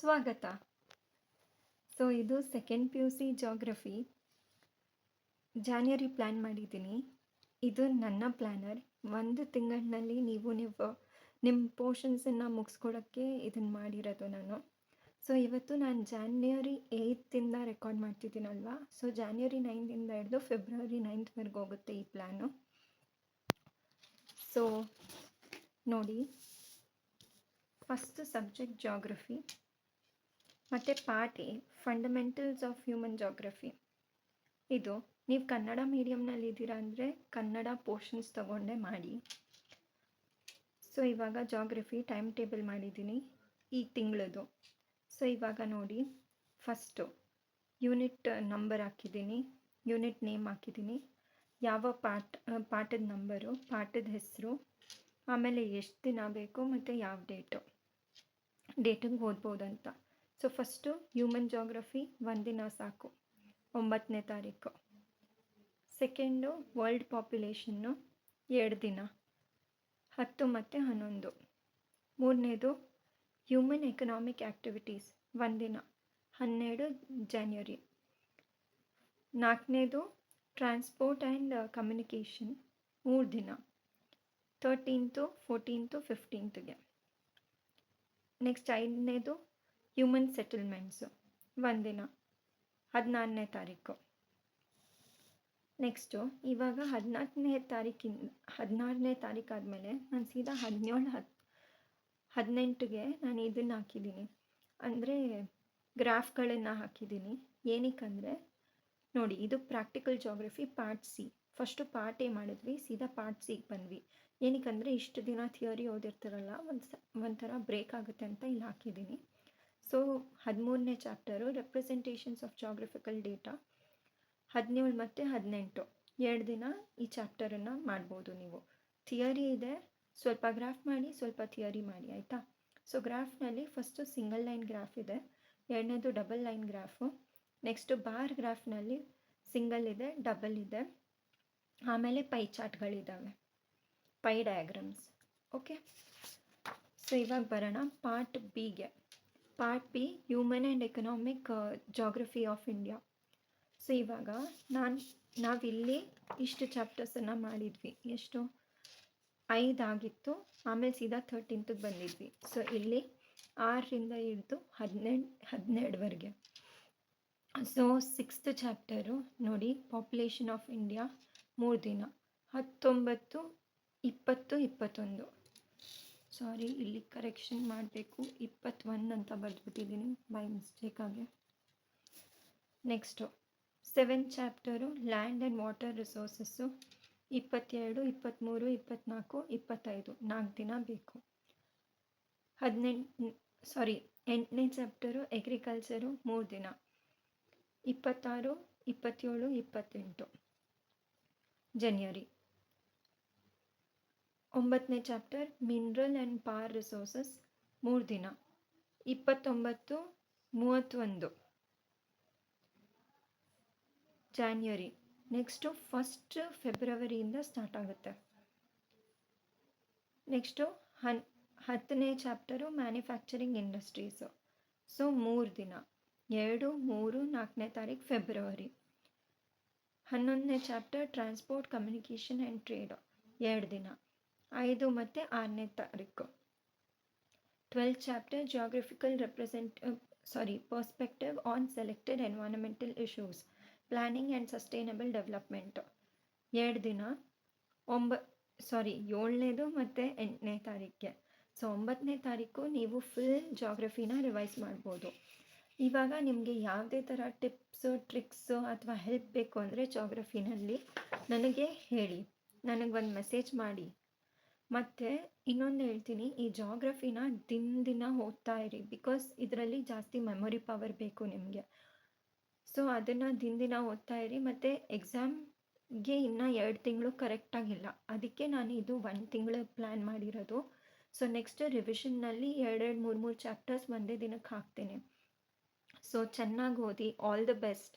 ಸ್ವಾಗತ. ಇದು second P U C geography January plan ಮಾಡಿದ್ದೀನಿ. ಇದು ನನ್ನ ಪ್ಲ್ಯಾನರ್. 1 ತಿಂಗಳಿನಲ್ಲಿ ನೀವು ನಿಮ್ಮ ಪೋರ್ಷನ್ಸನ್ನು ಮುಗಿಸ್ಕೊಳಕ್ಕೆ ಇದನ್ನು ಮಾಡಿರೋದು ನಾನು. ಇವತ್ತು ನಾನು ಜಾನ್ವರಿ 8 ರೆಕಾರ್ಡ್ ಮಾಡ್ತಿದ್ದೀನಲ್ವಾ. ಜಾನ್ವರಿ 9 ಹಿಡಿದು ಫೆಬ್ರವರಿ 9 ಹೋಗುತ್ತೆ ಈ ಪ್ಲ್ಯಾನು. ನೋಡಿ, ಫಸ್ಟ್ ಸಬ್ಜೆಕ್ಟ್ ಜಾಗ್ರಫಿ ಮತ್ತು part A fundamentals of human geography. ಇದು ನೀವು ಕನ್ನಡ ಮೀಡಿಯಮ್ನಲ್ಲಿ ಇದ್ದೀರಾ ಅಂದರೆ ಕನ್ನಡ ಪೋರ್ಷನ್ಸ್ ತಗೊಂಡೇ ಮಾಡಿ. ಇವಾಗ ಜಾಗ್ರಫಿ ಟೈಮ್ ಟೇಬಲ್ ಮಾಡಿದ್ದೀನಿ ಈ ತಿಂಗಳದು. ಇವಾಗ ನೋಡಿ, ಫಸ್ಟು ಯೂನಿಟ್ ನಂಬರ್ ಹಾಕಿದ್ದೀನಿ, ಯೂನಿಟ್ ನೇಮ್ ಹಾಕಿದ್ದೀನಿ, ಯಾವ ಪಾಠದ ನಂಬರು, ಪಾಠದ ಹೆಸರು, ಆಮೇಲೆ ಎಷ್ಟು ದಿನ ಬೇಕು ಮತ್ತು ಯಾವ ಡೇಟಿಗೆ ಓದ್ಬೋದಂತ. ಫಸ್ಟು ಹ್ಯೂಮನ್ ಜಾಗ್ರಫಿ ಒಂದಿನ ಸಾಕು, 9ನೇ ತಾರೀಕು. ಸೆಕೆಂಡು ವರ್ಲ್ಡ್ ಪಾಪ್ಯುಲೇಷನ್ನು 2 ದಿನ, 10 ಮತ್ತು 11. ಮೂರನೇದು ಹ್ಯೂಮನ್ ಎಕನಾಮಿಕ್ ಆ್ಯಕ್ಟಿವಿಟೀಸ್ 1 ದಿನ, 12 ಜಾನ್ವರಿ. ನಾಲ್ಕನೇದು ಟ್ರಾನ್ಸ್ಪೋರ್ಟ್ ಆ್ಯಂಡ್ ಕಮ್ಯುನಿಕೇಷನ್ 3 ದಿನ, 13th, 14th, 15th. Next 5ನೇದು human ಸೆಟಲ್ಮೆಂಟ್ಸು 1 ದಿನ, 14ನೇ ತಾರೀಕು. ನೆಕ್ಸ್ಟು ಇವಾಗ 16ನೇ ತಾರೀಕು ಆದಮೇಲೆ ನಾನು ಸೀದಾ 17-18ಗೆ ನಾನು ಇದನ್ನು ಹಾಕಿದ್ದೀನಿ, ಅಂದರೆ ಗ್ರಾಫ್ಗಳನ್ನು ಹಾಕಿದ್ದೀನಿ. ಏನಕ್ಕಂದರೆ ನೋಡಿ, ಇದು practical geography part C. First part A ಮಾಡಿದ್ವಿ, ಸೀದಾ ಪಾರ್ಟ್ ಸಿಗೆ ಬಂದ್ವಿ. ಏನಕ್ಕಂದರೆ ಇಷ್ಟು ದಿನ ಥಿಯರಿ ಓದಿರ್ತಾರಲ್ಲ, ಒಂಥರ ಬ್ರೇಕ್ ಆಗುತ್ತೆ ಅಂತ ಇಲ್ಲಿ ಹಾಕಿದ್ದೀನಿ. 13ನೇ chapter representations of geographical data 17 ಮತ್ತು 18, 2 ದಿನ ಈ ಚಾಪ್ಟರನ್ನು ಮಾಡ್ಬೋದು ನೀವು. ಥಿಯರಿ ಇದೆ, ಸ್ವಲ್ಪ ಗ್ರಾಫ್ ಮಾಡಿ, ಸ್ವಲ್ಪ ಥಿಯರಿ ಮಾಡಿ, ಆಯಿತಾ. ಗ್ರಾಫ್ನಲ್ಲಿ ಫಸ್ಟು ಸಿಂಗಲ್ ಲೈನ್ ಗ್ರಾಫ್ ಇದೆ, ಎರಡನೇದು double line graph, next bar ಗ್ರಾಫ್ನಲ್ಲಿ ಸಿಂಗಲ್ ಇದೆ, ಡಬಲ್ ಇದೆ, ಆಮೇಲೆ ಪೈ ಚಾರ್ಟ್ಗಳಿದ್ದಾವೆ, ಪೈ ಡಯಾಗ್ರಾಮ್ಸ್. ಓಕೆ, ಇವಾಗ ಬರೋಣ ಪಾರ್ಟ್ ಬಿಗೆ. Part B human and economic geography of India. ಇವಾಗ ನಾವಿಲ್ಲಿ ಇಷ್ಟು ಚಾಪ್ಟರ್ಸನ್ನು ಮಾಡಿದ್ವಿ. ಎಷ್ಟು? 5 ಆಗಿತ್ತು, ಆಮೇಲೆ ಸೀದಾ 13th ಬಂದಿದ್ವಿ. ಇಲ್ಲಿ 6ರಿಂದ ಹಿಡಿದು 12ವರೆಗೆ. 6th ಚಾಪ್ಟರು ನೋಡಿ, ಪಾಪ್ಯುಲೇಷನ್ ಆಫ್ ಇಂಡಿಯಾ 3 ದಿನ, 19, 20, 21. ಸಾರಿ, ಇಲ್ಲಿ ಕರೆಕ್ಷನ್ ಮಾಡಬೇಕು, 21 ಅಂತ ಬರೆದ್ಬಿಟ್ಟಿದ್ದೀನಿ ಬೈ ಮಿಸ್ಟೇಕಾಗಿ. Next 7th chapter land and water resources 22, 23, 24, 25, 4 ದಿನ ಬೇಕು. 8ನೇ ಚಾಪ್ಟರು ಅಗ್ರಿಕಲ್ಚರು 3 ದಿನ, 26, 27, 28 ಜನವರಿ. 9ನೇ chapter mineral and power resources 3 ದಿನ, 29, 31 ಜಾನ್ವರಿ. ನೆಕ್ಸ್ಟು 1 ಫೆಬ್ರವರಿಯಿಂದ ಸ್ಟಾರ್ಟ್ ಆಗುತ್ತೆ. ನೆಕ್ಸ್ಟು 10ನೇ ಚಾಪ್ಟರು ಮ್ಯಾನುಫ್ಯಾಕ್ಚರಿಂಗ್ ಇಂಡಸ್ಟ್ರೀಸು. 3 ದಿನ, 2, 3, 4ನೇ ತಾರೀಕು ಫೆಬ್ರವರಿ. 11ನೇ chapter transport communication and trade 2 ದಿನ, 5 ಮತ್ತು 6ನೇ ತಾರೀಕು. 12th chapter geographical perspective on selected environmental issues, planning and sustainable development 2 ದಿನ, 7ನೇದು ಮತ್ತು 8ನೇ ತಾರೀಕಿಗೆ. 9ನೇ ತಾರೀಕು ನೀವು ಫುಲ್ ಜಾಗ್ರಫಿನ ರಿವೈಸ್ ಮಾಡ್ಬೋದು. ಇವಾಗ ನಿಮಗೆ ಯಾವುದೇ ಥರ ಟಿಪ್ಸು, ಟ್ರಿಕ್ಸು ಅಥವಾ ಹೆಲ್ಪ್ ಬೇಕು ಅಂದರೆ ಜಾಗ್ರಫಿನಲ್ಲಿ ನನಗೆ ಹೇಳಿ, ನನಗೊಂದು ಮೆಸೇಜ್ ಮಾಡಿ. ಮತ್ತು ಇನ್ನೊಂದು ಹೇಳ್ತೀನಿ, ಈ ಜಾಗ್ರಫಿನ ದಿನ ಓದ್ತಾ ಇರಿ, ಬಿಕಾಸ್ ಇದರಲ್ಲಿ ಜಾಸ್ತಿ ಮೆಮೊರಿ ಪವರ್ ಬೇಕು ನಿಮಗೆ. ಅದನ್ನು ದಿನ ಓದ್ತಾ ಇರಿ. ಮತ್ತು ಎಕ್ಸಾಮ್ಗೆ ಇನ್ನೂ 2 ತಿಂಗಳು ಕರೆಕ್ಟಾಗಿಲ್ಲ, ಅದಕ್ಕೆ ನಾನು ಇದು 1 ತಿಂಗಳು ಪ್ಲ್ಯಾನ್ ಮಾಡಿರೋದು. ನೆಕ್ಸ್ಟ್ ರಿವಿಷನ್ನಲ್ಲಿ 2, 3 ಚಾಪ್ಟರ್ಸ್ ಒಂದೇ ದಿನಕ್ಕೆ ಹಾಕ್ತೀನಿ. ಚೆನ್ನಾಗಿ ಓದಿ. All the best.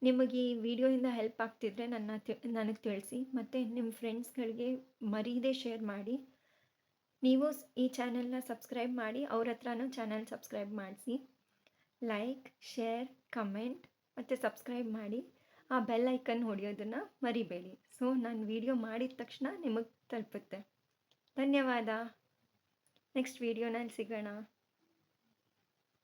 ನಿಮಗೆ ಈ ವಿಡಿಯೋಯಿಂದ ಹೆಲ್ಪ್ ಆಗ್ತಿದ್ರೆ ನನಗೆ ತಿಳಿಸಿ, ಮತ್ತು ನಿಮ್ಮ ಫ್ರೆಂಡ್ಸ್ಗಳಿಗೆ ಮರೀದೇ ಶೇರ್ ಮಾಡಿ. ನೀವು ಈ ಚಾನೆಲ್ನ ಸಬ್ಸ್ಕ್ರೈಬ್ ಮಾಡಿ, ಅವ್ರ ಹತ್ರನೂ ಚಾನಲ್ ಸಬ್ಸ್ಕ್ರೈಬ್ ಮಾಡಿಸಿ. ಲೈಕ್, ಶೇರ್, ಕಮೆಂಟ್ ಮತ್ತು ಸಬ್ಸ್ಕ್ರೈಬ್ ಮಾಡಿ. ಆ ಬೆಲ್ ಐಕನ್ ಹೊಡೆಯೋದನ್ನು ಮರಿಬೇಡಿ. ಸೊ ನಾನು ವಿಡಿಯೋ ಮಾಡಿದ ತಕ್ಷಣ ನಿಮಗೆ ತಲುಪುತ್ತೆ. ಧನ್ಯವಾದ. ನೆಕ್ಸ್ಟ್ ವಿಡಿಯೋನಲ್ಲಿ ಸಿಗೋಣ.